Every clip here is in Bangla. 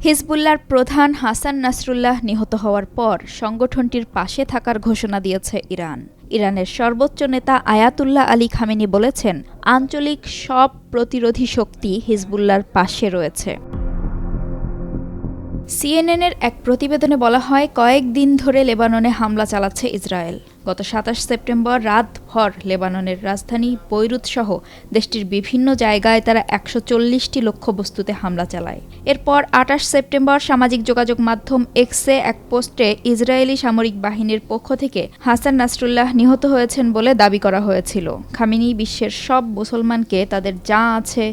হিজবুল্লাহর প্রধান হাসান নাসরুল্লাহ নিহত হওয়ার পর সংগঠনটির পাশে থাকার ঘোষণা দিয়েছে ইরান। ইরানের সর্বোচ্চ নেতা আয়াতুল্লাহ আলী খামেনি বলেছেন, আঞ্চলিক সব প্রতিরোধী শক্তি হিজবুল্লাহর পাশে রয়েছে। সিএনএনের এক প্রতিবেদনে বলা হয়, কয়েকদিন ধরে লেবাননে হামলা চালাচ্ছে ইসরায়েল। গত ২৭ সেপ্টেম্বর রাতভর লেবাননের রাজধানী বৈরুত সহ দেশটির বিভিন্ন জায়গায় তারা ১৪০টি লক্ষ্যবস্তুতে হামলা চালায়। এরপর ২৮ সেপ্টেম্বর সামাজিক যোগাযোগ মাধ্যম এক্সে এক পোস্টে ইসরায়েলি সামরিক বাহিনীর পক্ষ থেকে হাসান নাসরুল্লাহ নিহত হয়েছেন বলে দাবি করা হয়েছিল। খামেনি বিশ্বের সব মুসলমানকে তাদের যা আছে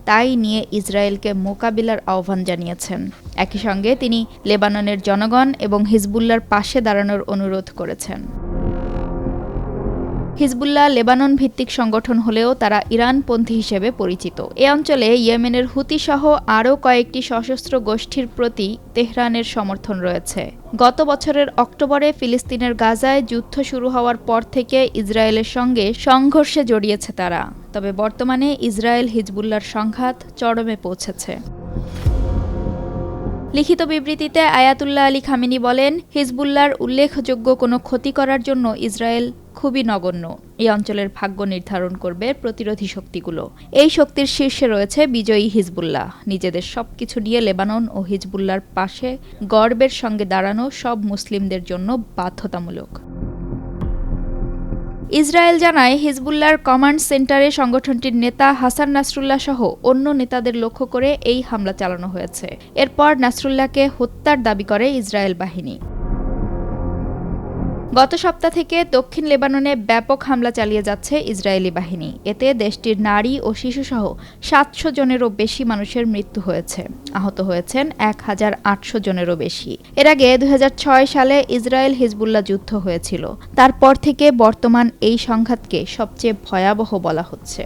তাই নিয়ে ইসরায়েলকে মোকাবিলার আহ্বান জানিয়েছেন। একই সঙ্গে তিনি লেবাননের জনগণ এবং হিজবুল্লাহর পাশে দাঁড়ানোর অনুরোধ করেছেন। হিজবুল্লাহ লেবানন ভিত্তিক সংগঠন হলেও তারা ইরানপন্থী হিসেবে পরিচিত। এ অঞ্চলে ইয়েমেনের হুতিসহ আরও কয়েকটি সশস্ত্র গোষ্ঠীর প্রতি তেহরানের সমর্থন রয়েছে। গত বছরের অক্টোবরে ফিলিস্তিনের গাজায় যুদ্ধ শুরু হওয়ার পর থেকে ইসরায়েলের সঙ্গে সংঘর্ষে জড়িয়েছে তারা। তবে বর্তমানে ইসরায়েল হিজবুল্লাহর সংঘাত চরমে পৌঁছেছে। লিখিত বিবৃতিতে আয়াতুল্লাহ আলী খামেনি বলেন, হিজবুল্লাহর উল্লেখযোগ্য কোনো ক্ষতি করার জন্য ইসরায়েল খুবই নগণ্য। এই অঞ্চলের ভাগ্য নির্ধারণ করবে প্রতিরোধী শক্তিগুলো। এই শক্তির শীর্ষে রয়েছে বিজয়ী হিজবুল্লাহ। নিজেদের সবকিছু নিয়ে লেবানন ও হিজবুল্লাহর পাশে গর্বের সঙ্গে দাঁড়ানো সব মুসলিমদের জন্য বাধ্যতামূলক। ইসরায়েল জানায়, হিজবুল্লাহর কমান্ড সেন্টারে সংগঠনটির নেতা হাসান নাসরুল্লাহ সহ অন্য নেতাদের লক্ষ্য করে এই হামলা চালানো হয়েছে। এরপর নাসরুল্লাহকে হত্যার দাবি করে ইসরায়েল বাহিনী। গত সপ্তাহ থেকে দক্ষিণ লেবাননে ব্যাপক হামলা চালিয়ে যাচ্ছে ইসরায়েলি বাহিনী। এতে দেশটির নারী ও শিশুসহ ৭০০ জনেরও বেশি মানুষের মৃত্যু হয়েছে। আহত হয়েছেন ১,৮০০ জনেরও বেশি। এর আগে ২০০৬ সালে ইসরায়েল হিজবুল্লাহ যুদ্ধ হয়েছিল। তারপর থেকে বর্তমান এই সংঘাতকে সবচেয়ে ভয়াবহ বলা হচ্ছে।